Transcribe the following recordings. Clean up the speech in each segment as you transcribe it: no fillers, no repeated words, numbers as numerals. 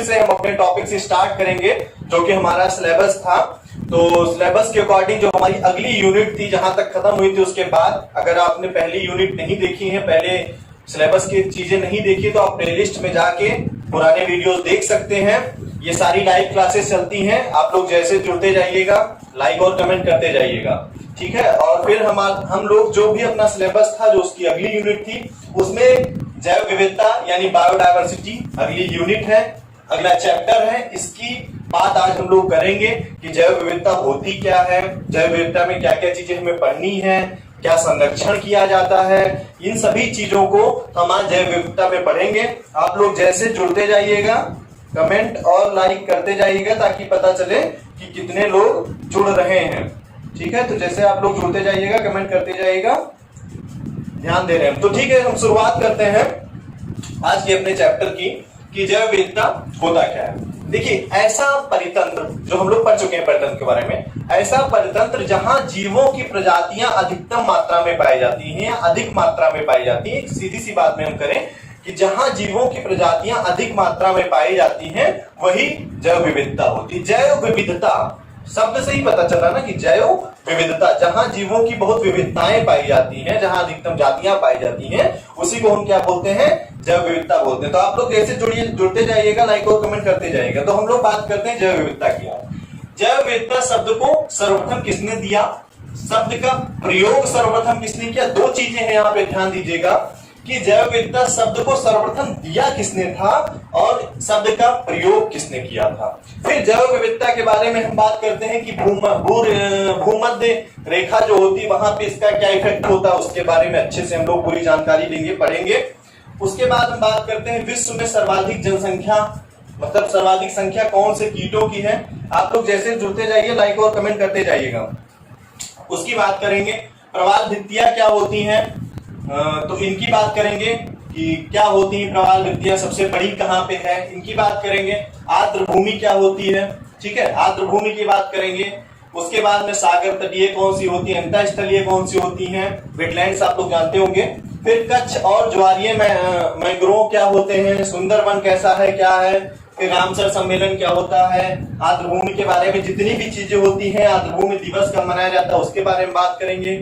से हम अपने टॉपिक से स्टार्ट करेंगे जो कि हमारा सिलेबस था। तो सिलेबस के अकॉर्डिंग जो हमारी अगली यूनिट थी जहां तक खत्म हुई थी, उसके बाद अगर आपने पहली यूनिट नहीं देखी है, पहले सिलेबस की चीजें नहीं देखी, तो आप प्लेलिस्ट में जाके पुराने वीडियोस देख सकते हैं। ये सारी लाइव क्लासेस चलती हैं, आप लोग जैसे जुड़ते जाइएगा, लाइक और कमेंट करते जाइएगा, ठीक है। और फिर हम लोग जो भी अपना सिलेबस था, जो उसकी अगली यूनिट थी, उसमें जैव विविधता यानी बायोडायवर्सिटी अगली यूनिट है, अगला चैप्टर है। इसकी बात आज हम लोग करेंगे कि जैव विविधता होती क्या है, जैव विविधता में क्या क्या चीजें हमें पढ़नी है, क्या संरक्षण किया जाता है, इन सभी चीजों को हम आज जैव विविधता में पढ़ेंगे। आप लोग जैसे जुड़ते जाइएगा, कमेंट और लाइक करते जाइएगा ताकि पता चले कि कितने लोग जुड़ रहे हैं, ठीक है। तो जैसे आप लोग जुड़ते जाइएगा, कमेंट करते जाइएगा, ध्यान दे रहे हैं। तो ठीक है, हम शुरुआत करते हैं आज के अपने चैप्टर की कि जैव विविधता होता क्या है। देखिए, ऐसा परितंत्र जो हम लोग पढ़ चुके हैं परितंत्र के बारे में, ऐसा परितंत्र जहां जीवों की प्रजातियां अधिकतम मात्रा में पाई जाती हैं, अधिक मात्रा में पाई जाती है। सीधी सी बात में हम करें कि जहां जीवों की प्रजातियां अधिक मात्रा में पाई जाती हैं, वही जैव विविधता होती है। जैव विविधता शब्द से ही पता चला ना कि जैव विविधता, जहां जीवों की बहुत विविधताएं पाई जाती हैं, जहां अधिकतम जातियां पाई जाती हैं, उसी को हम क्या बोलते हैं, जैव विविधता बोलते हैं। तो आप लोग जैसे जुड़ते जाइएगा, लाइक और कमेंट करते जाइएगा। तो हम लोग बात करते हैं जैव विविधता की। जैव विविधता शब्द को सर्वप्रथम किसने दिया, शब्द का प्रयोग सर्वप्रथम किसने किया। दो चीजें हैं यहाँ पे, ध्यान दीजिएगा कि जैव विविधता शब्द को सर्वप्रथम दिया किसने था और शब्द का प्रयोग किसने किया था। फिर जैव विविधता के बारे में हम बात करते हैं कि भूमध्य रेखा जो होती है वहां पे इसका क्या इफेक्ट होता है, उसके बारे में अच्छे से हम लोग पूरी जानकारी लेंगे, पढ़ेंगे। उसके बाद हम बात करते हैं विश्व में सर्वाधिक जनसंख्या, मतलब सर्वाधिक संख्या कौन से कीटों की है। आप लोग जैसे जुड़ते जाइए, लाइक और कमेंट करते जाइएगा। उसकी बात करेंगे प्रवाल भित्तियां क्या होती हैं, तो इनकी बात करेंगे कि क्या होती है प्रवाल भित्तियां, सबसे बड़ी कहां पे है, इनकी बात करेंगे। आर्द्र भूमि क्या होती है, ठीक है, आर्द्र भूमि की बात करेंगे। उसके बाद में सागर तटीय कौन सी होती है, अंतःस्थलीय कौन सी होती हैं, वेटलैंड्स आप लोग जानते होंगे। फिर कच्छ और ज्वारीय मैंग्रोव क्या होते हैं, सुंदरवन कैसा है, क्या है, फिर रामसर सम्मेलन क्या होता है, आर्द्र भूमि के बारे में जितनी भी चीजें होती हैं, आर्द्र भूमि दिवस कब मनाया जाता है उसके बारे में बात करेंगे।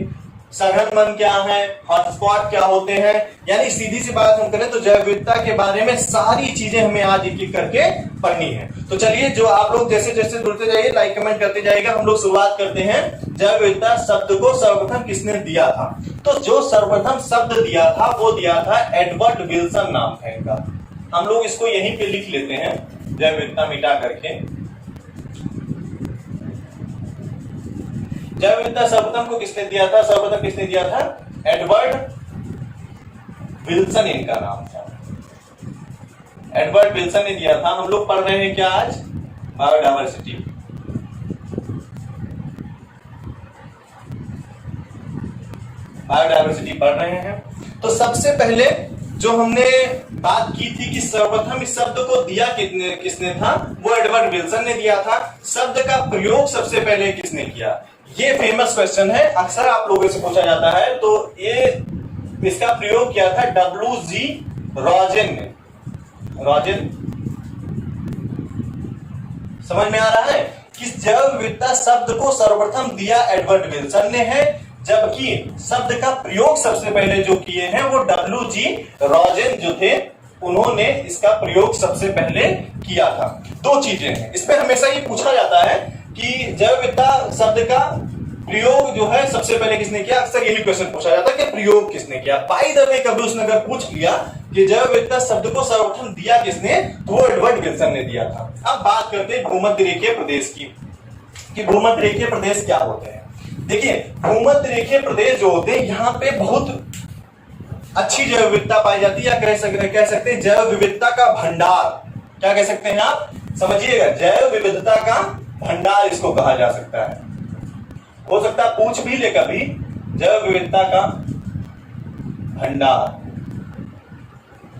सघन वन क्या है, हॉटस्पॉट क्या होते हैं, यानी सीधी सी बात हम करें तो जैव विविधता के बारे में सारी चीजें हमें आज एक एक करके पढ़नी है। तो चलिए, जो आप लोग जैसे जैसे जुड़ते जाइए, लाइक कमेंट करते जाइएगा। हम लोग शुरुआत करते हैं। जैव विविधता शब्द को सर्वप्रथम किसने दिया था, तो जो सर्वप्रथम शब्द दिया था वो दिया था एडवर्ड विल्सन, नाम है इनका। हम लोग इसको यहीं पे लिख लेते हैं, जैव विविधता मिटा करके। जैव विविधता सर्वप्रथम को किसने दिया था, सर्वप्रथम किसने दिया था, एडवर्ड विल्सन इनका नाम था, एडवर्ड विल्सन ने दिया था। हम लोग पढ़ रहे हैं क्या आज, बायोडायवर्सिटी। बायोडायवर्सिटी पढ़ रहे हैं। तो सबसे पहले जो हमने बात की थी कि सर्वप्रथम इस शब्द को दिया किसने था, वो एडवर्ड विल्सन ने दिया था। शब्द का प्रयोग सबसे पहले किसने किया, ये फेमस क्वेश्चन है, अक्सर आप लोगों से पूछा जाता है। तो ये इसका प्रयोग किया था W.G. रॉजन ने। रॉजन, समझ में आ रहा है कि जैव विविधता शब्द को सर्वप्रथम दिया एडवर्ड विल्सन ने है, जबकि शब्द का प्रयोग सबसे पहले जो किए हैं वो W.G. रॉजन जो थे, उन्होंने इसका प्रयोग सबसे पहले किया था। दो चीजें हैं इसमें, हमेशा ये पूछा जाता है कि जैव विविधता शब्द का प्रयोग जो है सबसे पहले किसने किया, अक्सर यही क्वेश्चन पूछा जाता है कि प्रयोग किसने किया। बाय द वे कभी उसने अगर पूछ लिया कि जैव विविधता शब्द को सर्वप्रथम दिया किसने, तो वो एडवर्ड विल्सन ने दिया था। अब बात करते हैं भूमध्य रेखीय प्रदेश की, कि भूमध्य रेखीय प्रदेश क्या होते हैं। देखिए, भूमध्य रेखीय प्रदेश जो होते हैं, यहाँ पे बहुत अच्छी जैव विविधता पाई जाती है, या कह सकते हैं जैव विविधता का भंडार। क्या कह सकते हैं आप, समझिएगा, जैव विविधता का भंडार इसको कहा जा सकता है। हो सकता है पूछ भी ले कभी, जैव विविधता का भंडार।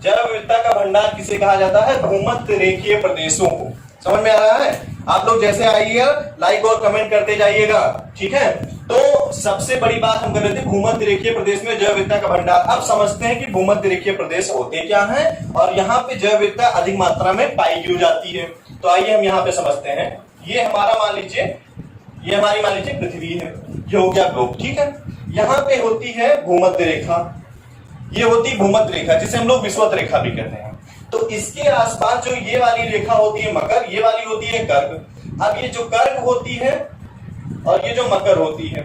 जैव विविधता का भंडार किसे कहा जाता है, भूमध्य रेखीय प्रदेशों को। समझ में आ रहा है, आप लोग जैसे आइएगा, लाइक और कमेंट करते जाइएगा, ठीक है। तो सबसे बड़ी बात हम कर रहे थे भूमध्य रेखीय प्रदेश में जैव विविधता का भंडार। अब समझते हैं कि भूमध्य रेखीय प्रदेश होते क्या हैं और यहाँ पे जैव विविधता अधिक मात्रा में पाई क्यों जाती है। तो आइए हम यहाँ पे समझते हैं। ये हमारा मान लीजिए, ये हमारी मान लीजिए पृथ्वी है, ये हो गया ग्लोब, ठीक है। यहाँ पे होती है भूमध्य रेखा, ये होती भूमध्य रेखा जिसे हम लोग विषुवत रेखा भी कहते हैं। तो इसके आसपास जो ये वाली रेखा होती है मकर, ये वाली होती है कर्क। अब ये जो कर्क होती है और ये जो मकर होती है,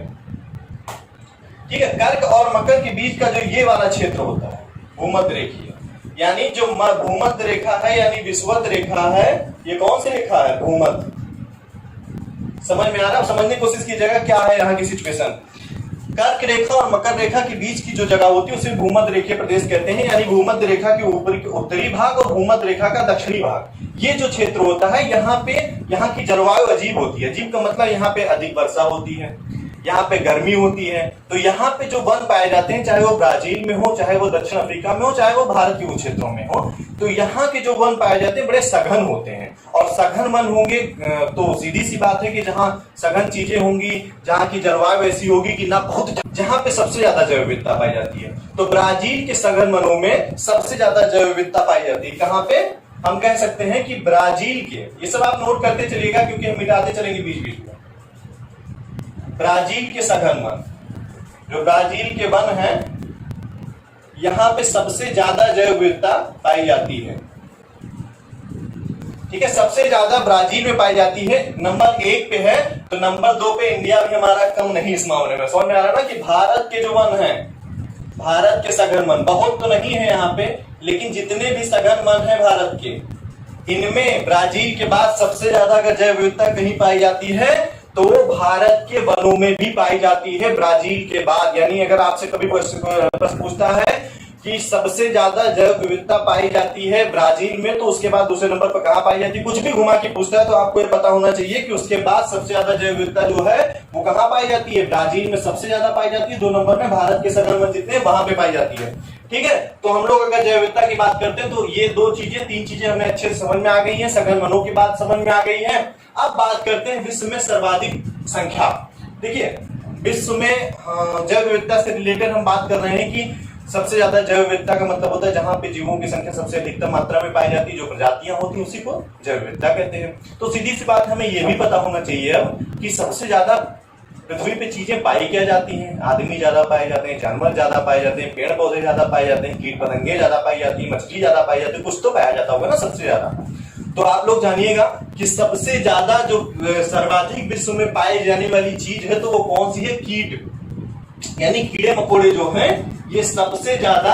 ठीक है, कर्क और मकर के बीच का जो ये वाला क्षेत्र होता है भूमध्य रेखीय, यानी जो भूमध्य रेखा है यानी विषुवत रेखा है, ये कौन सी रेखा है, भूमध्य। समझ में आ रहा है? समझने की कोशिश कीजिएगा क्या है यहाँ की सिचुएशन। कर्क रेखा और मकर रेखा के बीच की जो जगह होती है उसे भूमध्य रेखीय प्रदेश कहते हैं, यानी भूमध्य रेखा के ऊपर के उत्तरी भाग और भूमध्य रेखा का दक्षिणी भाग, ये जो क्षेत्र होता है यहाँ पे, यहाँ की जलवायु अजीब होती है। अजीब का मतलब यहाँ पे अधिक वर्षा होती है, यहाँ पे गर्मी होती है। तो यहाँ पे जो वन पाए जाते हैं, चाहे वो ब्राजील में हो, चाहे वो दक्षिण अफ्रीका में हो, चाहे वो भारत के उन क्षेत्रों में हो, तो यहाँ के जो वन पाए जाते हैं बड़े सघन होते हैं। और सघन वन होंगे तो सीधी सी बात है कि जहाँ सघन चीजें होंगी, जहाँ की जलवायु ऐसी होगी कि ना बहुत, जहाँ पे सबसे ज्यादा जैव विविधता पाई जाती है। तो ब्राजील के सघन वनों में सबसे ज्यादा जैव विविधता पाई जाती है। कहाँ पे? हम कह सकते हैं कि ब्राजील के, ये सब आप नोट करते चलिएगा क्योंकि हम मिटाते चलेंगे बीच बीच में। ब्राजील के सघन वन, जो ब्राजील के वन हैं, यहां पे सबसे ज्यादा जैव विविधता पाई जाती है, ठीक है। सबसे ज्यादा ब्राजील में पाई जाती है, नंबर 1 पे है। तो नंबर 2 पे इंडिया भी हमारा कम नहीं इस मामले में। समझ में आ रहा है ना कि भारत के जो वन हैं, भारत के सघन वन बहुत तो नहीं है यहाँ पे, लेकिन जितने भी सघन वन है भारत के, इनमें ब्राजील के बाद सबसे ज्यादा अगर जैव विविधता कहीं पाई जाती है तो भारत के वनों में भी पाई जाती है ब्राजील के बाद। यानी अगर आपसे कभी प्रश्न पूछता है कि सबसे ज्यादा जैव विविधता पाई जाती है ब्राजील में, तो उसके बाद दूसरे नंबर पर कहां पाई जाती है, कुछ भी घुमा के पूछता है तो आपको ये पता होना चाहिए कि उसके बाद सबसे ज्यादा जैव विविधता जो है वो कहां पाई जाती है, ब्राजील में सबसे ज्यादा पाई जाती है। 2 नंबर में भारत के सघन वन जितने वहां पे पाई जाती है, ठीक है। तो हम लोग अगर जैव विविधता की बात करते हैं तो ये 2 चीजें 3 चीजें हमें अच्छे से समझ में आ गई है, सघन वनों की बात समझ में आ गई है। अब बात करते हैं विश्व में सर्वाधिक संख्या। देखिए विश्व में जैव विविधता से रिलेटेड हम बात कर रहे हैं कि सबसे ज्यादा जैव विविधता का मतलब होता है जहां पे जीवों की संख्या सबसे अधिकतम मात्रा में पाई जाती है, जो प्रजातियां होती हैं उसी को जैव विविधता कहते हैं। तो सीधी सी बात हमें यह भी पता होना चाहिए अब कि सबसे ज्यादा पृथ्वी पे चीजें पाई क्या जाती हैं। आदमी ज्यादा पाए जाते हैं, जानवर ज्यादा पाए जाते हैं, पेड़ पौधे ज्यादा पाए जाते हैं, कीट पतंगे ज्यादा पाई जाती है, मछली ज्यादा पाई जाती है, कुछ तो पाया जाता होगा ना सबसे ज्यादा। तो आप लोग जानिएगा कि सबसे ज्यादा जो सर्वाधिक विश्व में पाई जाने वाली चीज है तो वो कौन सी है, कीट, यानी कीड़े मकोड़े जो हैं ये सबसे ज्यादा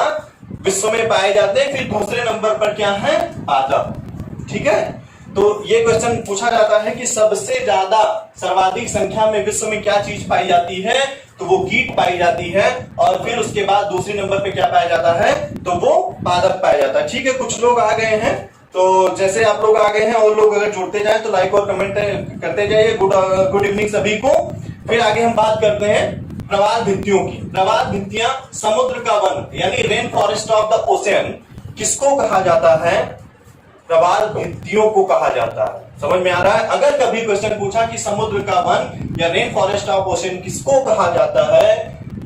विश्व में पाए जाते हैं। फिर दूसरे नंबर पर क्या है, पादप, ठीक है। तो ये क्वेश्चन पूछा जाता है कि सबसे ज्यादा सर्वाधिक संख्या में विश्व में क्या चीज पाई जाती है, तो वो कीट पाई जाती है। और फिर उसके बाद दूसरे नंबर पे क्या पाया जाता है, तो वो पादप पाया जाता है, ठीक है। कुछ लोग आ गए हैं, तो जैसे आप लोग आ गए हैं और लोग अगर जुड़ते जाएं तो लाइक और कमेंट करते जाइए। गुड इवनिंग सभी को। फिर आगे हम बात करते हैं प्रवाल भित्तियों की। प्रवाल भित्तियां समुद्र का वन यानी rain forest of the ocean किसको कहा जाता है, प्रवाल भित्तियों को कहा जाता है। समझ में आ रहा है? अगर कभी क्वेश्चन पूछा कि समुद्र का वन या रेन फॉरेस्ट ऑफ ओशन किसको कहा जाता है,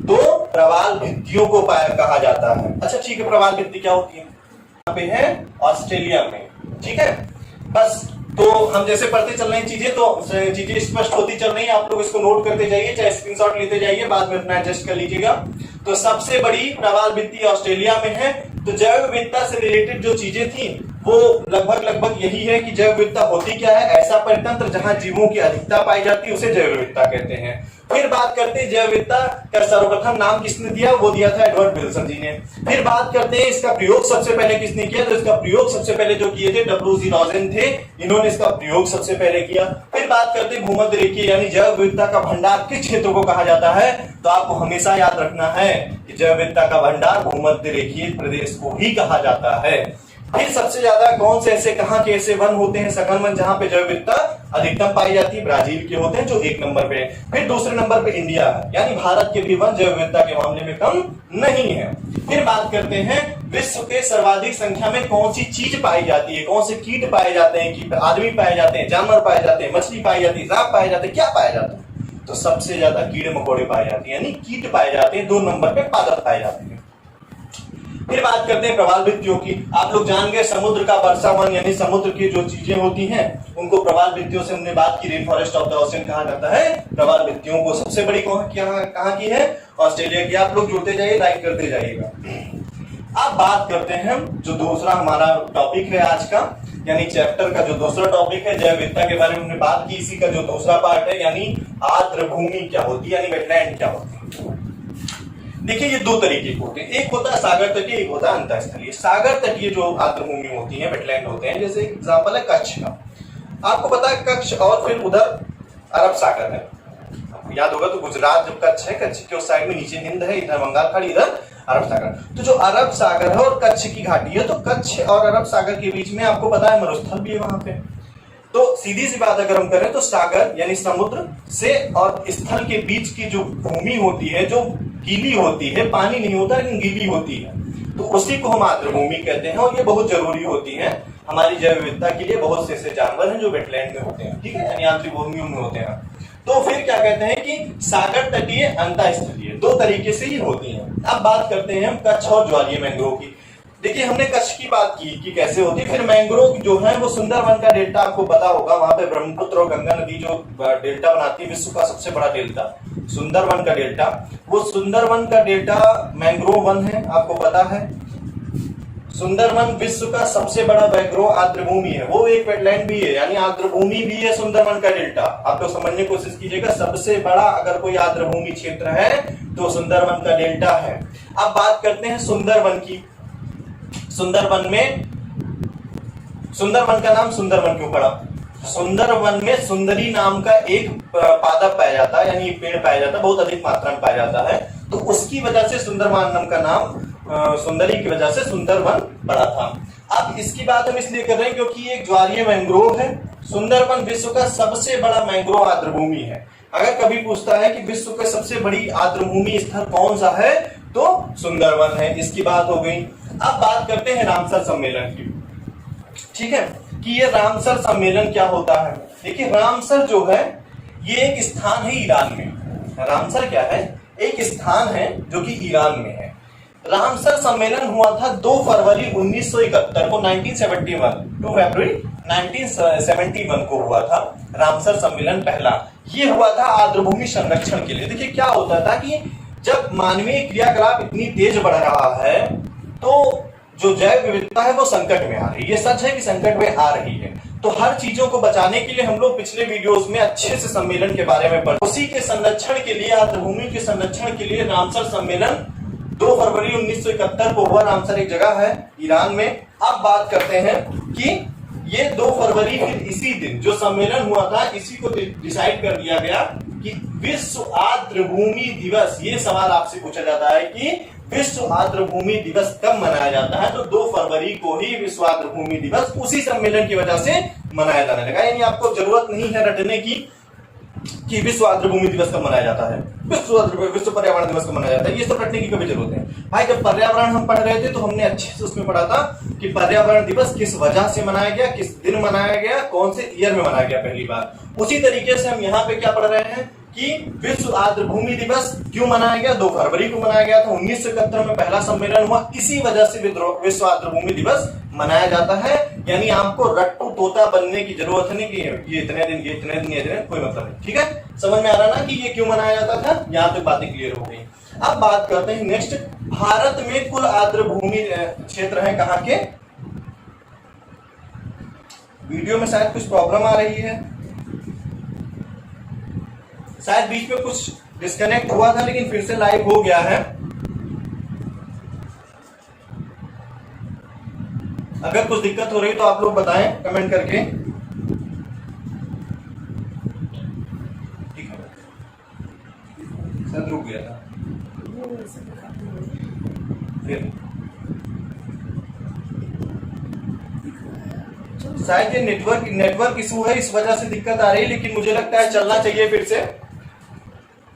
तो प्रवाल भित्तियों को कहा जाता है। अच्छा ठीक है, प्रवाल भित्ति क्या होती है, यहाँ पे है ऑस्ट्रेलिया में, ठीक है। बस तो हम जैसे पढ़ते चल रहे हैं चीजें, तो चीजें स्पष्ट होती चल रही है, आप लोग इसको नोट करते जाइए, चाहे स्क्रीनशॉट लेते जाइए, बाद में अपना एडजस्ट कर लीजिएगा। तो सबसे बड़ी प्रवाल भित्ति ऑस्ट्रेलिया में है। तो जैव विविधता से रिलेटेड जो चीजें थी वो लगभग यही है कि जैव विविधता होती क्या है, ऐसा परितंत्र जहां जीवों की अधिकता पाई जाती है उसे जैव विविधता कहते हैं। फिर बात करते हैं जैव विविधता का सर्वप्रथम नाम किसने दिया, वो दिया था एडवर्ड विल्सन जी ने। फिर बात करते हैं इसका प्रयोग सबसे पहले किसने किया, तो इसका प्रयोग सबसे पहले जो किए थे W.G. रॉजन थे, इन्होंने इसका प्रयोग सबसे पहले किया। फिर बात करते हैं भूमध्य रेखीय यानी जैव विविधता का भंडार किस क्षेत्र को कहा जाता है, तो आपको हमेशा याद रखना है कि जैव विविधता का भंडार भूमध्य रेखीय प्रदेश को ही कहा जाता है। फिर सबसे ज्यादा कौन से ऐसे कहां के ऐसे वन होते हैं, सघन वन, जहां पे जैव विविधता अधिकतम पाई जाती है, ब्राजील के होते हैं जो 1 नंबर पे। फिर दूसरे नंबर पे इंडिया है, यानी भारत के भी वन जैव विविधता के मामले में कम नहीं है। फिर बात करते हैं विश्व के सर्वाधिक संख्या में कौन सी चीज पाई जाती है, कौन से कीट पाए जाते हैं, आदमी पाए जाते हैं, जानवर पाए जाते हैं, मछली पाई जाती है, सांप पाए जाते हैं, क्या पाया जाता है, तो सबसे ज्यादा कीड़े मकोड़े पाए जाते हैं, यानी कीट पाए जाते हैं। 2 नंबर पे पादप पाए जाते हैं। फिर बात करते हैं प्रवाल भित्तियों की। आप लोग जान गए समुद्र का वर्षावन, यानी समुद्र की जो चीजें होती हैं उनको प्रवाल भित्तियों से हमने बात की। Rain forest of the ocean कहा जाता है प्रवाल भित्तियों को। सबसे बड़ी कहाँ की है? ऑस्ट्रेलिया की। आप लोग जुड़ते जाइए, लाइक करते जाइएगा। अब बात करते हैं जो दूसरा हमारा टॉपिक है आज का, यानी चैप्टर का जो दूसरा टॉपिक है, जैव विविधता के बारे में हमने बात की। इसी का जो दूसरा पार्ट है, यानी आर्द्र भूमि क्या होती है, यानी वेटलैंड क्या होती है। देखिए ये 2 तरीके के होते हैं, एक होता है सागर तटीय, एक होता है अंतःस्थलीय। सागर तटीय जो आर्द्र भूमि होती है, वेटलैंड होते हैं, जैसे एग्जांपल है कच्छ का। आपको पता है कच्छ और फिर उधर अरब सागर है, याद होगा तो गुजरात जब कच्छ है, कच्छ के उस साइड में नीचे हिंद है, इधर बंगाल खाड़ी, इधर अरब सागर। तो जो अरब सागर है और कच्छ की घाटी है, तो कच्छ और अरब सागर के बीच में आपको पता है मरुस्थल भी है वहां पे। तो सीधी सी बात अगर हम करें तो सागर यानी समुद्र से और स्थल के बीच की जो भूमि होती है, जो गीली होती है, पानी नहीं होता लेकिन गीली होती है, तो उसी को हम आर्द्र भूमि कहते हैं। और ये बहुत जरूरी होती है हमारी जैव विविधता के लिए। बहुत से ऐसे जानवर हैं जो वेटलैंड में होते हैं, ठीक है, यानी आर्द्र भूमियों में होते हैं। तो फिर क्या कहते हैं कि सागर तटीय, अंतःस्थलीय, 2 तरीके से ही होती हैं। अब बात करते हैं हम कच्छ और ज्वारीय मैंग्रोव की। देखिए हमने कच्छ की बात की कि कैसे होती है। फिर मैंग्रोव जो है वो सुंदरवन का डेल्टा, आपको पता होगा वहां पे ब्रह्मपुत्र और गंगा नदी जो डेल्टा बनाती है, विश्व का सबसे बड़ा डेल्टा सुंदरवन का डेल्टा। वो सुंदरवन का डेल्टा मैंग्रोव वन है, आपको पता है। सुंदरवन विश्व का सबसे बड़ा मैंग्रोव आर्द्र भूमि है, वो एक वेटलैंड भी है, यानी आर्द्र भूमि भी है सुंदरवन का डेल्टा। आप लोग समझने की कोशिश कीजिएगा, सबसे बड़ा अगर कोई आर्द्र भूमि क्षेत्र है तो सुंदरवन का डेल्टा है। अब बात करते हैं सुंदरवन की। सुंदरवन का नाम सुंदरवन क्यों पड़ा? सुंदरवन में सुंदरी नाम का एक पादप पाया जाता है, यानी पेड़ पाया जाता है, बहुत अधिक मात्रा में पाया जाता है। तो उसकी वजह से सुंदरवन नाम का नाम, सुंदरी की वजह से सुंदरवन पड़ा था। अब इसकी बात हम इसलिए कर रहे हैं क्योंकि एक ज्वारीय मैंग्रोव है। सुंदरवन विश्व का सबसे बड़ा मैंग्रोव आर्द्र भूमि है। अगर कभी पूछता है कि विश्व का सबसे बड़ी आर्द्र भूमि स्थल कौन सा है, तो सुंदरवन है। इसकी बात हो गई। अब बात करते हैं रामसर सम्मेलन की, ठीक है, कि ये रामसर सम्मेलन क्या होता है। देखिए रामसर जो है ये एक स्थान है ईरान में। रामसर क्या है? एक स्थान है जो कि ईरान में है। रामसर सम्मेलन हुआ था 2 फरवरी 1971 को, 1971, 2 फरवरी 1971 को हुआ था रामसर सम्मेलन पहला। ये हुआ था आर्द्रभूमि संरक्षण के लिए। देखिए क्या होता था कि जब मानवीय क्रियाकलाप इतनी तेज बढ़ रहा है तो जो जैव विविधता है वो संकट में आ रही है। ये सच है कि संकट में आ रही है। तो हर चीजों को बचाने के लिए हम लोग पिछले वीडियोस में अच्छे से सम्मेलन के बारे में पढ़े। उसी के संरक्षण के लिए, आर्द्रभूमि के संरक्षण के लिए रामसर सम्मेलन 2 फरवरी 1971 को हुआ। रामसर एक जगह है ईरान में। अब बात करते हैं कि ये 2 फरवरी फिर इसी दिन जो सम्मेलन हुआ था, इसी को डिसाइड कर दिया गया कि विश्व आर्द्रभूमि दिवस। ये सवाल आपसे पूछा जाता है कि विश्व आर्द्रभूमि दिवस कब मनाया जाता है, तो 2 फरवरी को ही विश्व आर्द्रभूमि दिवस उसी सम्मेलन की वजह से मनाया जाने लगा। यानी आपको जरूरत नहीं है रटने की कि विश्व आर्द्रभूमि दिवस कब मनाया जाता है, विश्व पर्यावरण दिवस कब मनाया जाता है, ये सब रटने की कभी जरूरत है। भाई जब पर्यावरण हम पढ़ रहे थे तो हमने अच्छे से उसमें पढ़ा था कि पर्यावरण दिवस किस वजह से मनाया गया, किस दिन मनाया गया, कौन से ईयर में मनाया गया पहली बार। उसी तरीके से हम यहाँ पे क्या पढ़ रहे हैं कि विश्व आर्द्रभूमि दिवस क्यों मनाया गया, 2 फरवरी को मनाया गया था। 1971 में पहला सम्मेलन हुआ, इसी वजह से विश्व आर्द्रभूमि दिवस मनाया जाता है। यानी आपको रट्टू तोता बनने की जरूरत नहीं कि ये इतने दिन, ये इतने दिन, ये इतने, कोई मतलब नहीं। ठीक है, समझ में आ रहा ना कि ये क्यों मनाया जाता था। यहाँ तक बातें क्लियर हो गई। अब बात करते हैं नेक्स्ट, भारत में कुल आर्द्रभूमि क्षेत्र है कहाँ के। वीडियो में शायद कुछ प्रॉब्लम आ रही है, शायद बीच में कुछ डिस्कनेक्ट हुआ था, लेकिन फिर से लाइव हो गया है। अगर कुछ दिक्कत हो रही तो आप लोग बताएं कमेंट करके। ठीक है, शायद रुक गया था फिर, शायद ये नेटवर्क इशू है, इस वजह से दिक्कत आ रही है। लेकिन मुझे लगता है चलना चाहिए फिर से।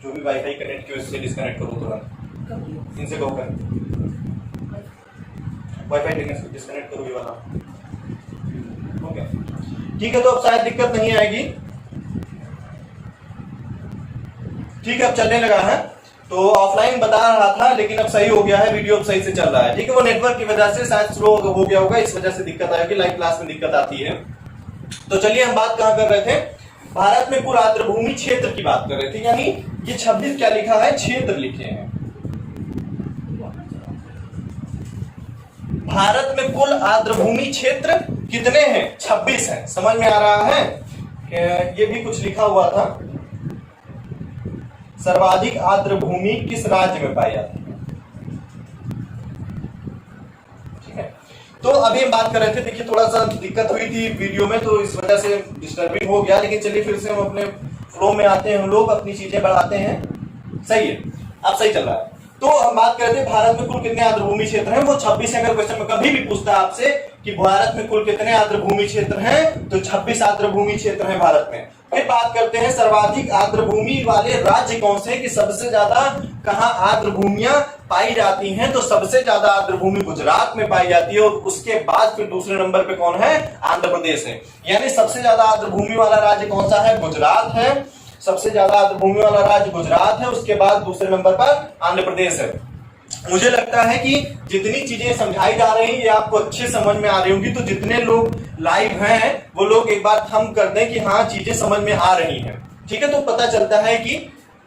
जो भी वाईफाई कनेक्ट किया उससे डिस्कनेक्ट करो तुरंत, इनसे कहो कर वाईफाई डिस्कनेक्ट करो ये वाला। ओके ठीक है, तो अब शायद दिक्कत नहीं आएगी। ठीक है, अब चलने लगा है। तो ऑफलाइन बता रहा था लेकिन अब सही हो गया है, वीडियो अब सही से चल रहा है। ठीक है, वो नेटवर्क की वजह से शायद स्लो हो गया होगा, इस वजह से दिक्कत आएगी, लाइव क्लास में दिक्कत आती है। तो चलिए हम बात कहां कर रहे थे, भारत में कुल आर्द्रभूमि क्षेत्र की बात कर रहे थे, यानी ये 26 क्या लिखा है, क्षेत्र लिखे हैं। भारत में कुल आर्द्रभूमि क्षेत्र कितने हैं, 26 है। समझ में आ रहा है? ये भी कुछ लिखा हुआ था, सर्वाधिक आर्द्रभूमि किस राज्य में पाई जाती है। ठीक है, तो अभी हम बात कर रहे थे, देखिए थोड़ा सा दिक्कत हुई थी वीडियो में तो इस वजह से डिस्टर्बिंग हो गया, लेकिन चलिए फिर से हम अपने फ्लो में आते हैं, हम लोग अपनी चीजें बढ़ाते हैं। सही है, अब सही चल रहा है। तो हम बात करते हैं भारत में कुल कितने आर्द्रभूमि क्षेत्र हैं, वो 26 है। अगर क्वेश्चन में कभी भी पूछता है आपसे कि भारत में कुल कितने आर्द्रभूमि क्षेत्र हैं, तो 26 आर्द्रभूमि क्षेत्र हैं भारत में। फिर बात करते हैं सर्वाधिक आर्द्रभूमि वाले राज्य कौन से, कि सबसे ज्यादा कहां आर्द्रभूमियां पाई जाती हैं, तो सबसे ज्यादा आर्द्रभूमि गुजरात में पाई जाती है, और उसके बाद फिर दूसरे नंबर पे कौन है, आंध्र प्रदेश है। यानी सबसे ज्यादा आर्द्रभूमि वाला राज्य कौन सा है, गुजरात है। सबसे ज्यादा आर्द्रभूमि वाला राज्य गुजरात है, उसके बाद दूसरे नंबर पर आंध्र प्रदेश है। मुझे लगता है कि जितनी चीजें समझाई जा रही हैं ये आपको अच्छे समझ में आ रही होंगी, तो जितने लोग लाइव हैं वो लोग एक बार थंब कर दें कि हाँ चीजें समझ में आ रही हैं। ठीक है, तो पता चलता है कि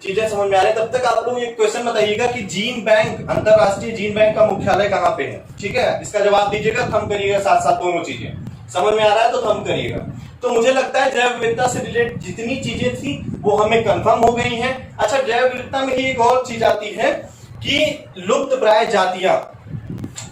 चीजें समझ में आ रही है। तब तक आप लोग एक क्वेश्चन बताइएगा कि जीन बैंक, अंतरराष्ट्रीय जीन बैंक का मुख्यालय कहाँ पे है। ठीक है, इसका जवाब दीजिएगा, थंब करिएगा साथ साथ दोनों चीजें। समझ में आ रहा है तो थंब करिएगा। तो मुझे लगता है जैव विविधता से रिलेटेड जितनी चीजें थी वो हमें कंफर्म हो गई हैं। अच्छा, जैव विविधता में ही एक और चीज आती है कि लुप्त प्राय जातियां।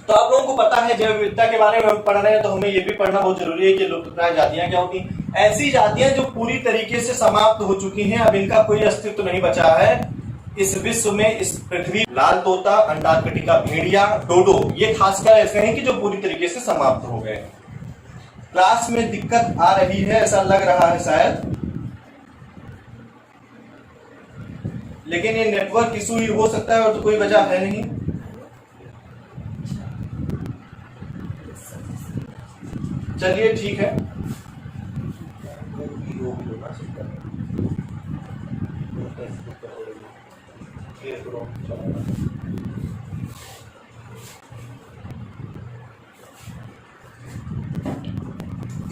तो आप लोगों को पता है जैव विविधता के बारे में हम पढ़ रहे हैं, तो हमें यह भी पढ़ना बहुत जरूरी है कि लुप्त प्राय जातियां क्या होती हैं। ऐसी जातियां जो पूरी तरीके से समाप्त हो चुकी हैं, अब इनका कोई अस्तित्व नहीं बचा है इस विश्व में। इस पृथ्वी, लाल तोता, अंटार्कटिका भेड़िया, डोडो, ये खासकर ऐसे हैं कि जो पूरी तरीके से समाप्त हो गए। क्लास में दिक्कत आ रही है ऐसा लग रहा है शायद, लेकिन ये नेटवर्क इशू ही हो सकता है और तो कोई वजह है नहीं। चलिए ठीक है,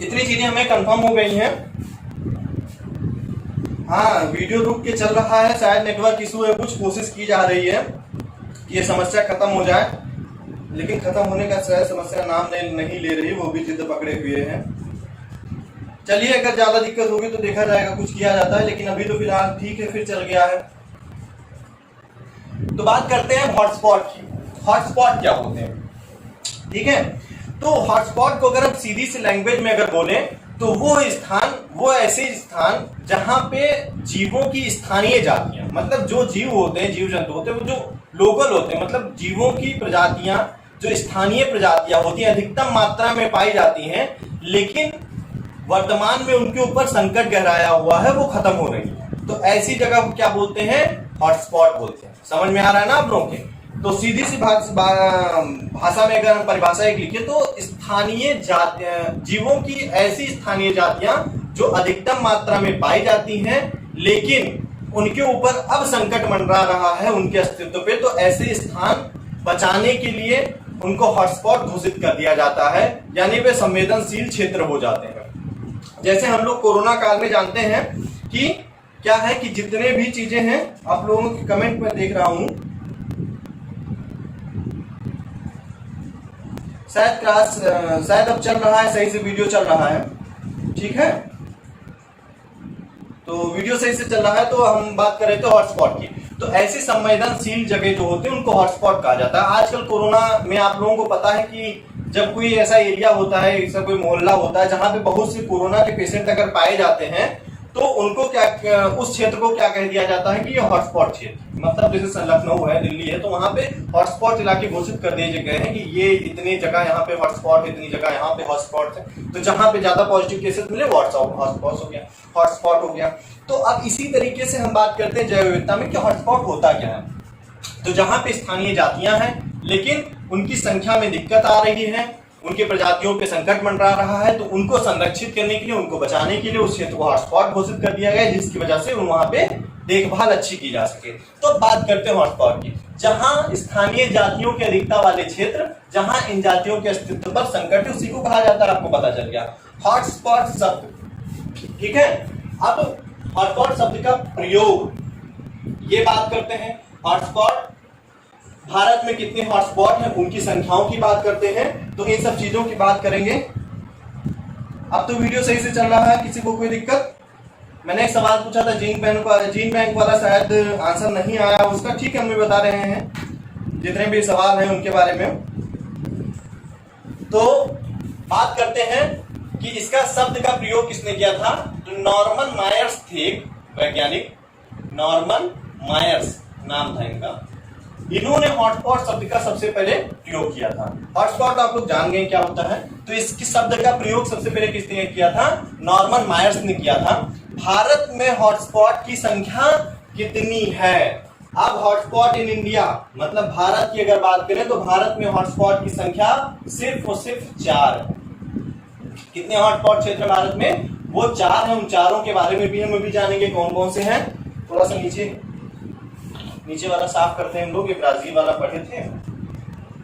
इतनी चीजें हमें कंफर्म हो गई हैं। हाँ, वीडियो रुक के चल रहा है, शायद नेटवर्क इशू है, कुछ कोशिश की जा रही है कि ये समस्या खत्म हो जाए, लेकिन खत्म होने का शायद समस्या नाम नहीं ले रही, वो भी जिद पकड़े हुए हैं। चलिए, अगर ज्यादा दिक्कत होगी तो देखा जाएगा, कुछ किया जाता है, लेकिन अभी तो फिलहाल ठीक है, फिर चल गया है। तो बात करते हैं हॉटस्पॉट की। हॉटस्पॉट क्या होते हैं, ठीक है। तो हॉटस्पॉट को अगर हम सीधी सी लैंग्वेज में अगर बोले तो वो स्थान, वो ऐसे स्थान जहां पे जीवों की स्थानीय जातियां, मतलब जो जीव होते हैं, जीव जंतु होते हैं, वो जो लोकल होते हैं, मतलब जीवों की प्रजातियां जो स्थानीय प्रजातियां होती हैं, अधिकतम मात्रा में पाई जाती हैं, लेकिन वर्तमान में उनके ऊपर संकट गहराया हुआ है, वो खत्म हो रही है। तो ऐसी जगह को क्या बोलते हैं, हॉटस्पॉट बोलते हैं। समझ में आ रहा है ना आप लोगों के? तो सीधी सी भाषा में अगर हम परिभाषा एक लिखे तो स्थानीय जीवों की ऐसी स्थानीय जातियां जो अधिकतम मात्रा में पाई जाती हैं, लेकिन उनके ऊपर अब संकट मंडरा रहा है उनके अस्तित्व पे, तो ऐसे स्थान बचाने के लिए उनको हॉटस्पॉट घोषित कर दिया जाता है, यानी वे संवेदनशील क्षेत्र हो जाते हैं। जैसे हम लोग कोरोना काल में जानते हैं कि क्या है कि जितने भी चीजें हैं, आप लोगों के कमेंट में देख रहा हूं, शायद क्लास शायद अब चल रहा है, सही से वीडियो चल रहा है, ठीक है। तो वीडियो सही से चल रहा है, तो हम बात कर रहे थे हॉटस्पॉट की। तो ऐसी संवेदनशील जगह जो होते हैं उनको हॉटस्पॉट कहा जाता है। आजकल कोरोना में आप लोगों को पता है कि जब कोई ऐसा एरिया होता है, ऐसा कोई मोहल्ला होता है जहां पे बहुत से कोरोना के पेशेंट अगर पाए जाते हैं, तो उनको क्या, उस क्षेत्र को क्या कह दिया जाता है कि ये हॉटस्पॉट क्षेत्र। मतलब जैसे लखनऊ है, दिल्ली है, तो वहां पे हॉटस्पॉट इलाके घोषित कर दिए गए हैं कि ये इतनी जगह यहाँ पे हॉटस्पॉट, इतनी जगह यहाँ पे हॉटस्पॉट है। तो जहां पे ज्यादा पॉजिटिव केसेस मिले वो हॉटस्पॉट हो गया, हॉटस्पॉट हो गया। तो अब इसी तरीके से हम बात करते हैं जैव विविधता में कि हॉटस्पॉट होता क्या है। तो जहां पे स्थानीय जातियां हैं लेकिन उनकी संख्या में दिक्कत आ रही है, उनकी प्रजातियों पे संकट मंडरा रहा है, तो उनको संरक्षित करने के लिए, उनको बचाने के लिए उस क्षेत्र को हॉटस्पॉट घोषित कर दिया गया, जिसकी वजह से वहां पे देखभाल अच्छी की जा सके। तो बात करते हैं हॉटस्पॉट की, जहां स्थानीय जातियों की अधिकता वाले क्षेत्र, जहां इन जातियों के अस्तित्व पर संकट है, उसी को कहा जाता है। आपको पता चल गया हॉटस्पॉट शब्द, ठीक है। अब हॉटस्पॉट शब्द का प्रयोग, ये बात करते हैं। हॉटस्पॉट, भारत में कितने हॉटस्पॉट हैं, उनकी संख्याओं की बात करते हैं। तो इन सब चीजों की बात करेंगे। अब तो वीडियो सही से चल रहा है, किसी को कोई दिक्कत? मैंने एक सवाल पूछा था जीन बैंक वाला, शायद आंसर नहीं आया उसका। ठीक है, हम भी बता रहे हैं जितने भी सवाल हैं उनके बारे में। तो बात करते हैं कि इसका शब्द का प्रयोग किसने किया था। तो नॉर्मन मायर्स थे वैज्ञानिक, नॉर्मन मायर्स नाम था इनका। इन्होंने हॉटस्पॉट शब्द का सबसे पहले प्रयोग किया था। हॉटस्पॉट आप लोग जान गए क्या होता है। तो इस शब्द का प्रयोग सबसे पहले किसने किया था, नॉर्मन मायर्स ने किया था। भारत में हॉटस्पॉट की संख्या कितनी है। अब हॉटस्पॉट इन इंडिया, मतलब भारत की अगर बात करें तो भारत में हॉटस्पॉट की संख्या सिर्फ और सिर्फ 4। कितने हॉटस्पॉट क्षेत्र भारत में, वो 4 है। उन चारों के बारे में भी हम अभी जानेंगे कौन कौन से हैं। थोड़ा सा नीचे वाला साफ करते हैं हम लोग, ये ब्राजील वाला पढ़े थे।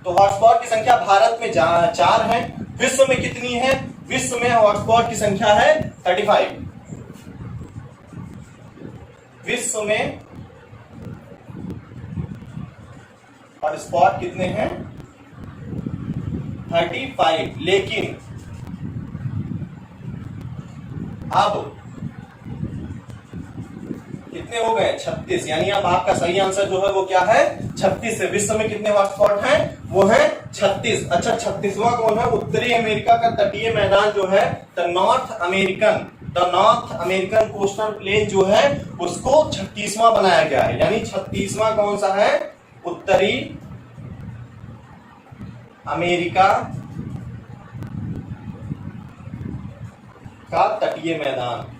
तो हॉटस्पॉट की संख्या भारत में 4 है। विश्व में कितनी है, विश्व में हॉटस्पॉट की संख्या है 35। विश्व में हॉटस्पॉट कितने हैं, 35। लेकिन अब कितने हो गए, 36। यानी अब आपका सही आंसर जो है वो क्या है, 36 है। विश्व में कितने हॉटस्पॉट हैं, वो है 36। अच्छा, 36वां कौन है, उत्तरी अमेरिका का तटीय मैदान जो है, the north American coastal plain जो है, उसको 36वां बनाया गया है। यानी 36वां कौन सा है, उत्तरी अमेरिका का तटीय मैदान।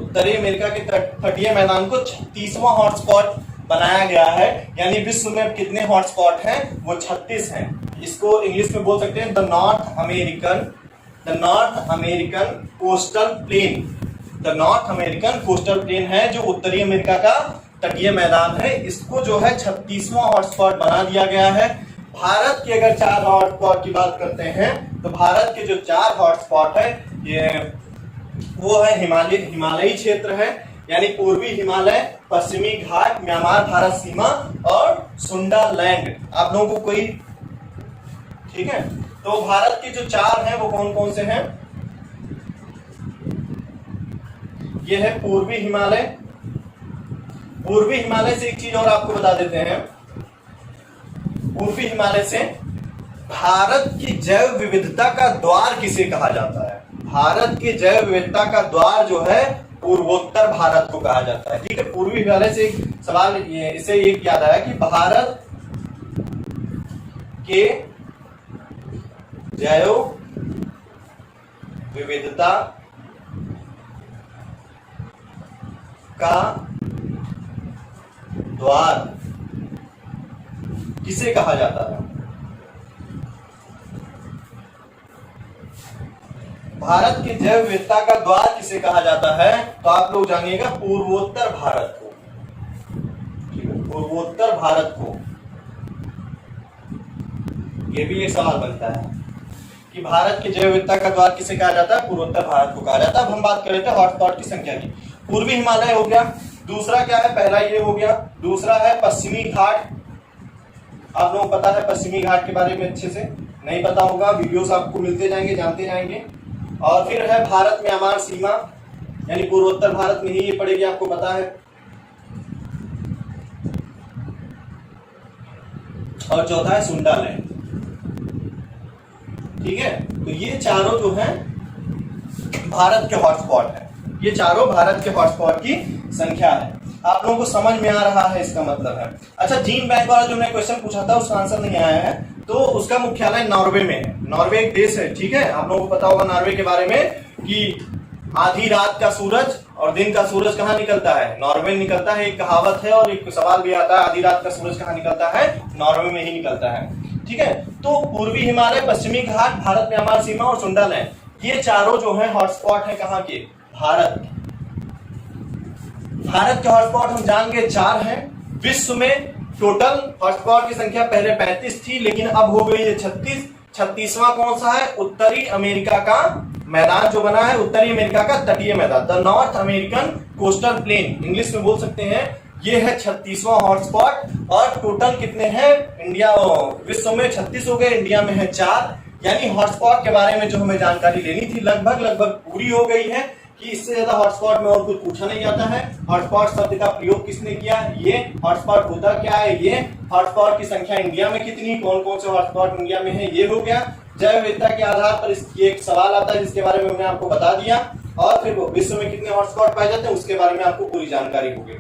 उत्तरी अमेरिका के तटीय मैदान को 36वां हॉटस्पॉट बनाया गया है। यानी विश्व में कितने हॉटस्पॉट हैं, वो 36 हैं। इसको इंग्लिश में बोल सकते हैं the north American coastal plain. The north American coastal plain है जो उत्तरी अमेरिका का तटीय मैदान है। इसको जो है 36वां हॉटस्पॉट बना दिया गया है। भारत के अगर 4 हॉटस्पॉट की बात करते हैं तो भारत के जो 4 हॉटस्पॉट है, ये वो है हिमालयी क्षेत्र है, यानी पूर्वी हिमालय, पश्चिमी घाट, म्यांमार भारत सीमा और सुंडालैंड। आप लोगों को कोई, ठीक है। तो भारत के जो 4 हैं वो कौन कौन से हैं, ये है पूर्वी हिमालय। पूर्वी हिमालय से एक चीज और आपको बता देते हैं, पूर्वी हिमालय से भारत की जैव विविधता का द्वार किसे कहा जाता है। भारत की जैव विविधता का द्वार जो है पूर्वोत्तर भारत को कहा जाता है। ठीक है, पूर्वी हिमालय से एक सवाल इससे एक याद आया कि भारत के जैव विविधता का द्वार किसे कहा जाता है। भारत की जैव विविधता का द्वार किसे कहा जाता है, तो आप लोग जानिएगा पूर्वोत्तर भारत को। पूर्वोत्तर भारत को, यह भी एक सवाल बनता है कि भारत की जैव विविधता का द्वार किसे कहा जाता है, पूर्वोत्तर भारत को कहा जाता है। अब हम बात कर रहे थे हॉटस्पॉट की संख्या की। पूर्वी हिमालय हो गया, दूसरा क्या है, पहला ये हो गया, दूसरा है पश्चिमी घाट। आप लोगों को पता है पश्चिमी घाट के बारे में, अच्छे से नहीं पता होगा, वीडियोस आपको मिलते जाएंगे, जानते जाएंगे। और फिर है भारत म्यांमार सीमा, यानी पूर्वोत्तर भारत में ही ये पड़ेगी, आपको पता है। और चौथा है सुंडालैंड। ठीक है, तो ये चारों जो हैं भारत के हॉटस्पॉट है। ये चारों भारत के हॉटस्पॉट की संख्या है। आप लोगों को समझ में आ रहा है, इसका मतलब है। अच्छा, जीन बैंक वाला जो मैं क्वेश्चन पूछा था उसका आंसर नहीं आया है, तो उसका मुख्यालय नॉर्वे में है। नॉर्वे एक देश है, ठीक है। आप लोगों को पता होगा नॉर्वे के बारे में कि आधी रात का सूरज और दिन का सूरज कहाँ निकलता है, नॉर्वे निकलता है। एक कहावत है और एक सवाल भी आता है, आधी रात का सूरज कहाँ निकलता है, नॉर्वे में ही निकलता है। ठीक है, तो पूर्वी हिमालय, पश्चिमी घाट, भारत म्यांमार सीमा और सुंडालैंड, ये चारों जो है हॉटस्पॉट है कहाँ के, भारत के हॉटस्पॉट हम जान गए 4 हैं। विश्व में टोटल हॉटस्पॉट की संख्या पहले 35 थी, लेकिन अब हो गई है 36। 36वां कौन सा है? उत्तरी अमेरिका का मैदान जो बना है, उत्तरी अमेरिका का तटीय मैदान, the north American coastal plain, English में बोल सकते हैं। ये है 36वां हॉटस्पॉट। और टोटल कितने हैं? इंडिया विश्व में 36 हो गए, इंडिया में है 4। यानी हॉटस्पॉट के बारे में जो हमें जानकारी लेनी थी लगभग पूरी हो गई है, कि इससे ज्यादा हॉटस्पॉट में और कुछ पूछा नहीं जाता है। हॉटस्पॉट शब्द का प्रयोग किसने किया? ये हॉटस्पॉट होता क्या है? ये हॉटस्पॉट की संख्या इंडिया में कितनी, कौन कौन से हॉटस्पॉट इंडिया में है, ये हो गया। जैव विविधता के आधार पर एक सवाल आता है जिसके बारे में मैंने आपको बता दिया, और फिर विश्व में कितने हॉटस्पॉट पाए जाते हैं उसके बारे में आपको पूरी जानकारी होगी।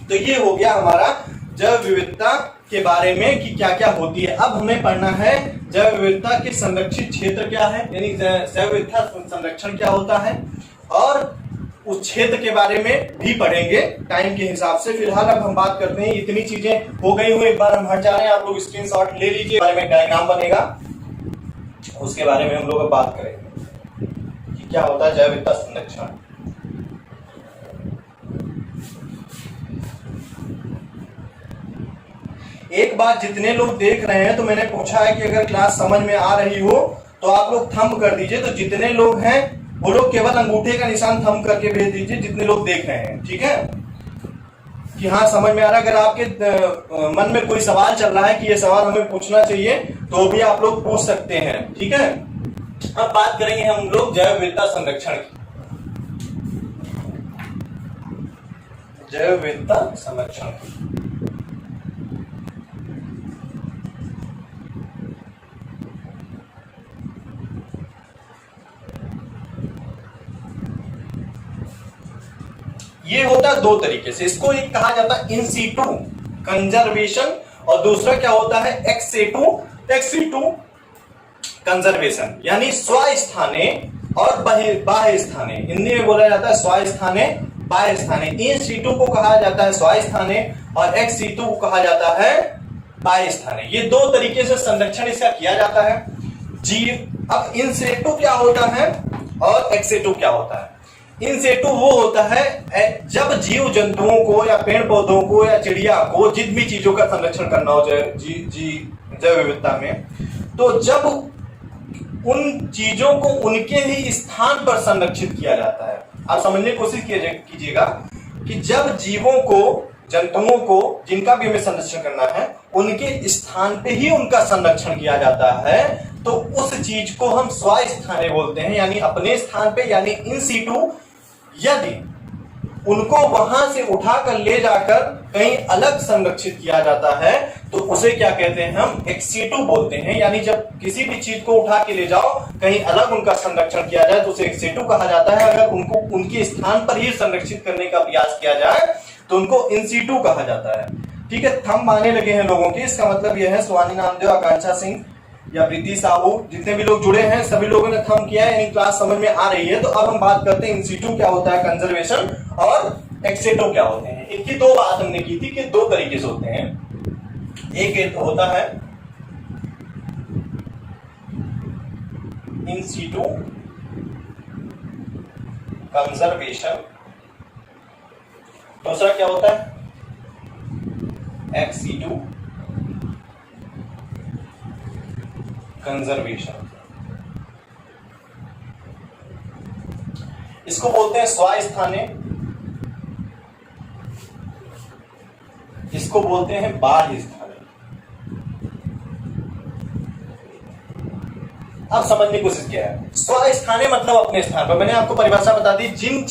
तो ये हो गया हमारा जैव विविधता के बारे में कि क्या क्या होती है। अब हमें पढ़ना है जैव विविधता के संरक्षित क्षेत्र क्या है, यानी जैव विविधता संरक्षण क्या होता है, और उस क्षेत्र के बारे में भी पढ़ेंगे टाइम के हिसाब से। फिलहाल अब हम बात करते हैं, इतनी चीजें हो गई हुई, एक बार हम हट जा रहे हैं, आप लोग स्क्रीनशॉट ले लीजिए, बारे में डायग्राम बनेगा, उसके बारे में हम लोग अब बात करेंगे कि क्या होता है जैव विविधता संरक्षण। एक बात जितने लोग देख रहे हैं, तो मैंने पूछा है कि अगर क्लास समझ में आ रही हो तो आप लोग थंब कर दीजिए। तो जितने लोग हैं वो लोग केवल अंगूठे का निशान थंब करके भेज दीजिए, जितने लोग देख रहे हैं, ठीक है, कि हाँ समझ में आ रहा है। अगर आपके मन में कोई सवाल चल रहा है कि ये सवाल हमें पूछना चाहिए, तो भी आप लोग पूछ सकते हैं, ठीक है। अब बात करेंगे हम लोग जैव विविधता संरक्षण की। जैव विविधता संरक्षण ये होता है 2 तरीके से। इसको एक कहा जाता है इन सीटू कंजर्वेशन, और दूसरा क्या होता है एक्स सीटू कंजर्वेशन, यानी स्वस्थाने और बाह्य स्थाने। हिंदी में बोला जाता है स्वस्थाने बाह्य स्थाने। इन सीटू को कहा जाता है स्वस्थाने और एक्स सीटू को कहा जाता है बाह्य स्थाने। ये 2 तरीके से संरक्षण इसका किया जाता है। अब इन सीटू क्या होता है और एक्स सीटू क्या होता है? इन सेटू वो होता है जब जीव जंतुओं को या पेड़ पौधों को या चिड़िया को, जिन भी चीजों का संरक्षण करना हो जैव विविधता में, तो जब उन चीजों को उनके ही स्थान पर संरक्षित किया जाता है। आप समझने की कोशिश कीजिएगा कि जब जीवों को, जंतुओं को, जिनका भी हमें संरक्षण करना है, उनके स्थान पे ही उनका संरक्षण किया जाता है, तो उस चीज को हम स्वस्थाने बोलते हैं, यानी अपने स्थान पे, यानी इन सीटू। यदि उनको वहां से उठाकर ले जाकर कहीं अलग संरक्षित किया जाता है, तो उसे क्या कहते हैं? हम एक्सीटू बोलते हैं। यानी जब किसी भी चीज को उठा के ले जाओ, कहीं अलग उनका संरक्षण किया जाए, तो उसे एक्सीटू कहा जाता है। अगर उनको उनके स्थान पर ही संरक्षित करने का प्रयास किया जाए, तो उनको इंसीटू कहा जाता है, ठीक है। थंब आने लगे हैं लोगों के, इसका मतलब यह है स्वानी नामदेव, आकांक्षा सिंह या प्रीति साहू, जितने भी लोग जुड़े हैं सभी लोगों ने थंब किया है, यानी क्लास समझ में आ रही है। तो अब हम बात करते हैं इंसीटू क्या होता है, कंजर्वेशन, और एक्सेटो क्या होते हैं। इनकी 2 बात हमने की थी कि 2 तरीके से होते हैं। एक होता है इंसीटू कंजर्वेशन, दूसरा क्या होता है एक्सीटू कंजर्वेशन। इसको बोलते हैं स्वस्थाने, इसको बोलते हैं बाह्य स्थाने। अब समझने की कोशिश किया है। स्वस्थाने मतलब अपने स्थान पर। मैंने आपको परिभाषा बता दी, जिन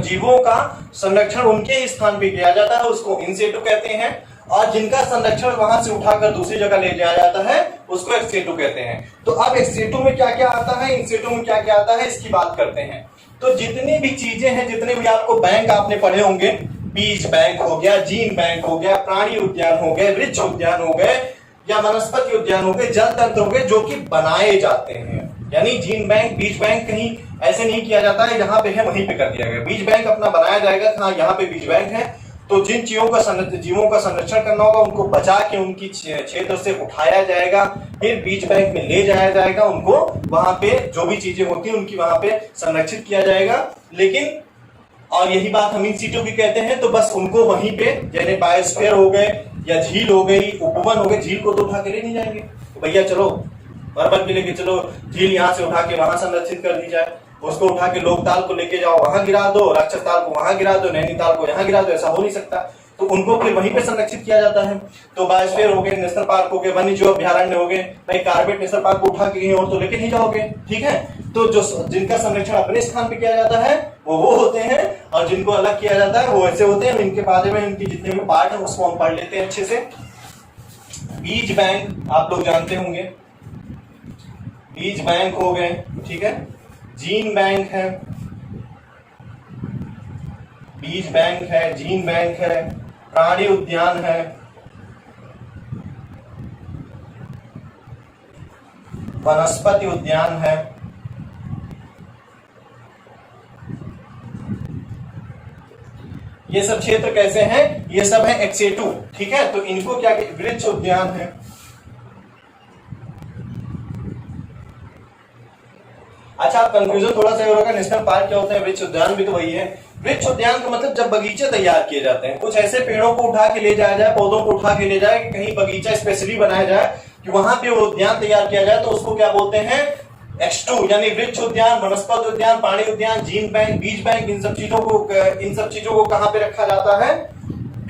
जीवों का संरक्षण उनके स्थान पे किया जाता है उसको इंसेटू कहते हैं, और जिनका संरक्षण वहां से उठाकर दूसरी जगह ले जाया जाता है उसको एक्सेटू कहते हैं। तो अब एक्सेटू में क्या क्या आता है, इंसेटू में क्या क्या आता है, इसकी बात करते हैं। तो जितनी भी चीजें हैं, जितने भी आपको बैंक आपने पढ़े होंगे, बीज बैंक हो गया, जीन बैंक हो गया, प्राणी उद्यान हो गए, वृक्ष उद्यान हो गए, या वनस्पति उद्यान हो गए, जल तंत्र हो गए, जो कि बनाए जाते हैं। यानी जीन बैंक, बीज बैंक कहीं ऐसे नहीं किया जाता है जहां पे है वहीं पे कर दिया गया। बीज बैंक अपना बनाया जाएगा, हाँ यहाँ पे बीज बैंक है, तो जिन जीवों का संरक्षण करना होगा उनको बचा के उनकी क्षेत्र से उठाया जाएगा, फिर बीज बैंक में ले जाया जाएगा, उनको वहां पे जो भी चीजें होती हैं उनकी वहां पे संरक्षित किया जाएगा। लेकिन और यही बात हम इन सीटों की कहते हैं, तो बस उनको वहीं पे जैसे बायोस्फीयर हो गए या झील हो गई, उपवन हो गए, झील को तो उठा के ले नहीं जाएंगे, तो भैया चलो बर्बर के लेके चलो, झील यहाँ से उठा के वहां संरक्षित कर दी जाए, उसको उठा के लोकताल को लेके जाओ वहां गिरा दो, राक्षस ताल को वहां गिरा दो, नैनीताल को यहाँ गिरा दो, ऐसा हो नहीं सकता। तो उनको फिर वहीं पे संरक्षित किया जाता है। तो बायोस्फीयर हो गए, नेशनल पार्क हो गए, वन्य जीव अभ्यारण्य हो गए, भाई कार्बेट नेशनल पार्क को उठा के कहीं और तो लेके नहीं जाओगे, ठीक है। तो जो जिनका संरक्षण अपने स्थान पे किया जाता है वो होते हैं, और जिनको अलग किया जाता है वो ऐसे होते हैं। इनके बारे में इनकी जितने भी पार्ट है उसको हम पढ़ लेते हैं अच्छे से। बीज बैंक आप लोग जानते होंगे, बीज बैंक हो गए, ठीक है। जीन बैंक है, बीज बैंक है, जीन बैंक है, प्राणी उद्यान है, वनस्पति उद्यान है, ये सब क्षेत्र कैसे हैं, ये सब है एक्सेटू, ठीक है। तो इनको क्या कहते, वृक्ष उद्यान है। अच्छा, आप कंफ्यूजन थोड़ा सा होगा, नेशनल पार्क क्या होता है, वृक्ष उद्यान भी तो वही है। वृक्ष उद्यान का मतलब जब बगीचे तैयार किए जाते हैं, कुछ ऐसे पेड़ों को उठा के ले जाया जाए, पौधों को उठा के ले जाए, कहीं बगीचा स्पेशली बनाया जाए कि वहां पे वो उद्यान तैयार किया जाए, तो उसको क्या बोलते हैं, एक्स2, यानी वृक्ष उद्यान, वनस्पति उद्यान, प्राणी उद्यान, जीन बैंक, बीज बैंक। इन सब चीजों को कहां पे रखा जाता है,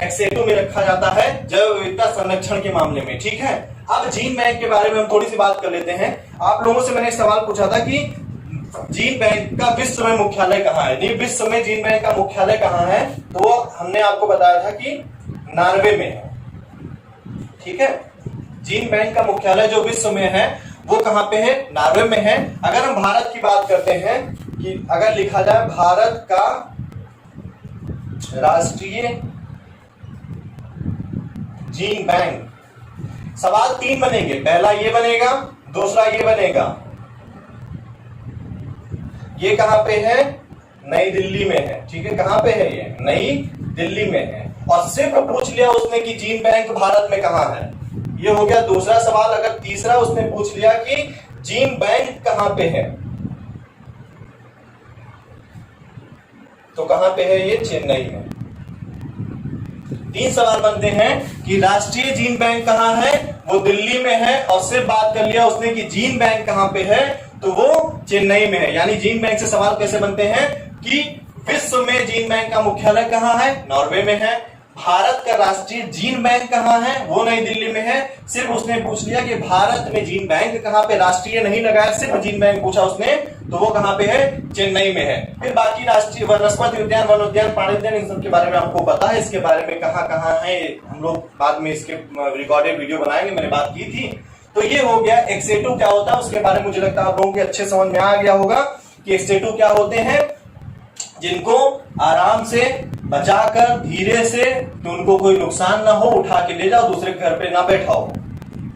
एक्सेटू में रखा जाता है जैव विविधता संरक्षण के मामले में, ठीक है। अब जीन बैंक के बारे में हम थोड़ी सी बात कर लेते हैं। आप लोगों से मैंने सवाल पूछा था कि जीन बैंक का विश्व में मुख्यालय कहाँ है, नहीं विश्व में जीन बैंक का मुख्यालय कहाँ है, तो हमने आपको बताया था कि नॉर्वे में है, ठीक है। जीन बैंक का मुख्यालय जो विश्व में है वो कहां पे है, नॉर्वे में है। अगर हम भारत की बात करते हैं कि अगर लिखा जाए भारत का राष्ट्रीय जीन बैंक, सवाल 3 बनेंगे, पहला ये बनेगा, दूसरा ये बनेगा, ये कहां पे है, नई दिल्ली में है, ठीक है। कहां पे है ये, नई दिल्ली में है। और सिर्फ पूछ लिया उसने कि जीन बैंक भारत में कहां है, ये हो गया दूसरा सवाल। अगर तीसरा उसने पूछ लिया कि जीन बैंक कहां पे है, तो कहां पे है ये, चेन्नई में। 3 सवाल बनते हैं कि राष्ट्रीय जीन बैंक कहां है, वो दिल्ली में है, और सिर्फ बात कर लिया उसने कि जीन बैंक कहां पे है, तो वो चेन्नई में है। यानी जीन बैंक से सवाल कैसे बनते हैं कि विश्व में जीन बैंक का मुख्यालय कहां है, नॉर्वे में है। भारत का राष्ट्रीय जीन बैंक कहां है, वो नई दिल्ली में है। सिर्फ उसने पूछ लिया कि भारत में जीन बैंक कहां पे, राष्ट्रीय नहीं लगाया, सिर्फ जीन बैंक पूछा उसने, तो वो कहां पे है, चेन्नई में है। फिर बाकी राष्ट्रीय वनस्पति उद्यान, वन उद्यान, प्राणी उद्यान, इन सब के बारे में आपको पता है। इसके बारे में कहां है हम लोग बाद में इसके रिकॉर्डेड वीडियो बनाएंगे, मैंने बात की थी। तो ये हो गया एक्सेटू क्या होता है, उसके बारे में मुझे लगता है आप लोगों के अच्छे समझ में आ गया होगा कि एक्सेटू क्या होते हैं, जिनको आराम से बचाकर धीरे से, कि उनको कोई नुकसान ना हो, उठा के ले जाओ, दूसरे घर पे ना बैठाओ,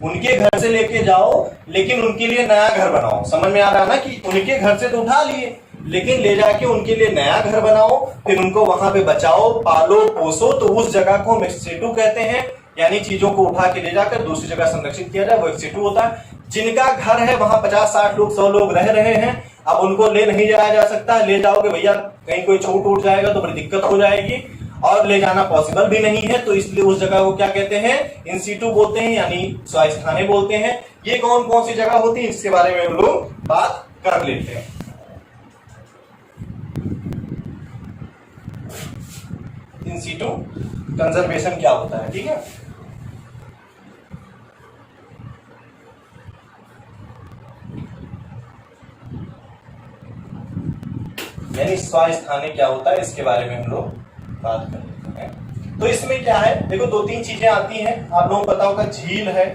उनके घर से लेके जाओ, लेकिन उनके लिए नया घर बनाओ। समझ में आ रहा है ना कि उनके घर से तो उठा लिए, लेकिन ले जाके उनके लिए नया घर बनाओ, फिर उनको वहां पे बचाओ, पालो, पोसो, तो उस जगह को हम एक्सेटू कहते हैं। यानी चीजों को उठा के ले जाकर दूसरी जगह संरक्षित किया जाए, वो एक्सेटू होता है। जिनका घर है वहां 50-60 लोग, 100 लोग रह रहे हैं, अब उनको ले नहीं जाया जा सकता। ले जाओगे भैया, कहीं कोई चोट उठ जाएगा तो बड़ी दिक्कत हो जाएगी, और ले जाना पॉसिबल भी नहीं है। तो इसलिए उस जगह को क्या कहते हैं, इन सीटू बोलते हैं, यानी स्वास्थाने बोलते हैं। ये कौन कौन सी जगह होती है, इसके बारे में हम लोग बात कर लेते हैं। इन सीटू कंजर्वेशन क्या होता है, ठीक है। यानी स्वास्थाने क्या होता है, इसके बारे में हम लोग बात कर लेते हैं। तो इसमें क्या है, देखो 2-3 चीजें आती हैं। आप लोगों को पता होगा, झील है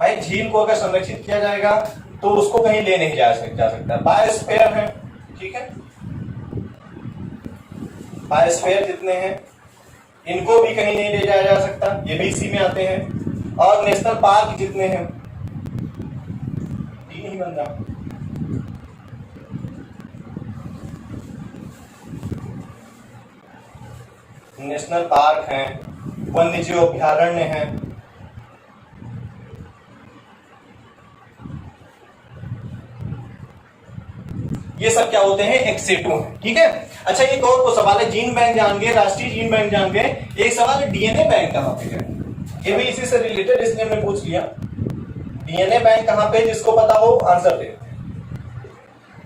भाई, झील को अगर संरक्षित किया जाएगा तो उसको कहीं ले नहीं जा सकता। बायोस्फीयर है, ठीक है, बायोस्फीयर जितने हैं इनको भी कहीं नहीं ले जाया जा सकता, ये भी इसी में आते हैं। और नेशनल पार्क जितने हैं, 3 ही बन रहा, नेशनल पार्क हैं, वन्यजीव अभ्यारण्य हैं, ये सब क्या होते हैं, एक्सेटू हैं। ठीक है, अच्छा एक और को सवाल है, जीन बैंक जान गए, राष्ट्रीय जीन बैंक जान गए, एक सवाल है डीएनए बैंक कहां पे है, ये भी इसी से रिलेटेड इसलिए हमने पूछ लिया। डीएनए बैंक कहां पे, जिसको पता हो आंसर दे।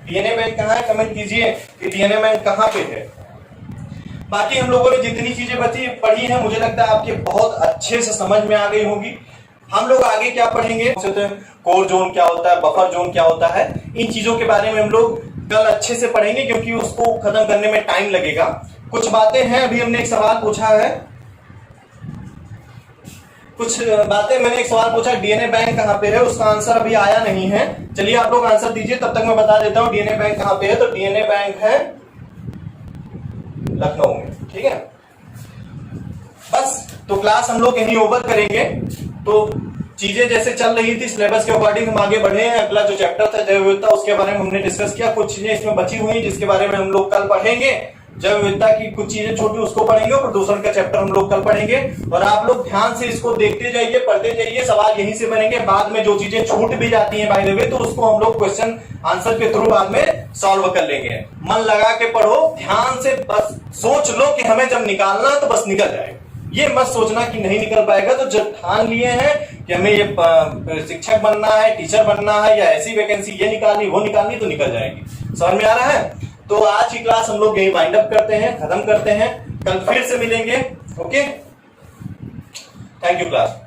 डीएनए बैंक कहां है, कमेंट कीजिए कि डीएनए बैंक कहां पे है। बाकी हम लोगों ने जितनी चीजें बची पढ़ी है, मुझे लगता है आपके बहुत अच्छे से समझ में आ गई होगी। हम लोग आगे क्या पढ़ेंगे, कोर जोन क्या होता है, बफर जोन क्या होता है, इन चीजों के बारे में हम लोग कल अच्छे से पढ़ेंगे, क्योंकि उसको खत्म करने में टाइम लगेगा। कुछ बातें हैं, अभी हमने एक सवाल पूछा है, कुछ बातें मैंने एक सवाल पूछा, डीएनए बैंक कहां पे है, उसका आंसर अभी आया नहीं है। चलिए आप लोग आंसर दीजिए, तब तक मैं बता देता हूं डीएनए बैंक कहां पे है। तो डीएनए बैंक है लखनऊ में। ठीक है, बस तो क्लास हम लोग यहीं ओवर करेंगे। तो चीजें जैसे चल रही थी सिलेबस के अकॉर्डिंग हम आगे बढ़े हैं। अगला जो चैप्टर था जैव विविधता, उसके बारे में हमने डिस्कस किया। कुछ चीजें इसमें बची हुई जिसके बारे में हम लोग कल पढ़ेंगे। जैव विविधता की कुछ चीजें छोटी उसको पढ़ेंगे, और प्रदूषण का चैप्टर हम लोग कल पढ़ेंगे। और आप लोग ध्यान से इसको देखते जाइए, पढ़ते जाइए, सवाल यहीं से बनेंगे। बाद में जो चीजें छूट भी जाती हैं बाय द वे, तो उसको हम लोग क्वेश्चन आंसर के थ्रू बाद में सॉल्व कर लेंगे। मन लगा के पढ़ो, ध्यान से, बस सोच लो कि हमें जब निकालना तो बस निकल जाएगा। ये मत सोचना कि नहीं निकल पाएगा। तो जब ठान लिए हैं कि हमें ये शिक्षक बनना है, टीचर बनना है, या ऐसी वैकेंसी ये निकालनी वो निकालनी, तो निकल जाएगी। समझ में आ रहा है? तो आज की क्लास हम लोग यही वाइंड अप करते हैं, खत्म करते हैं। कल फिर से मिलेंगे। Okay, thank you class.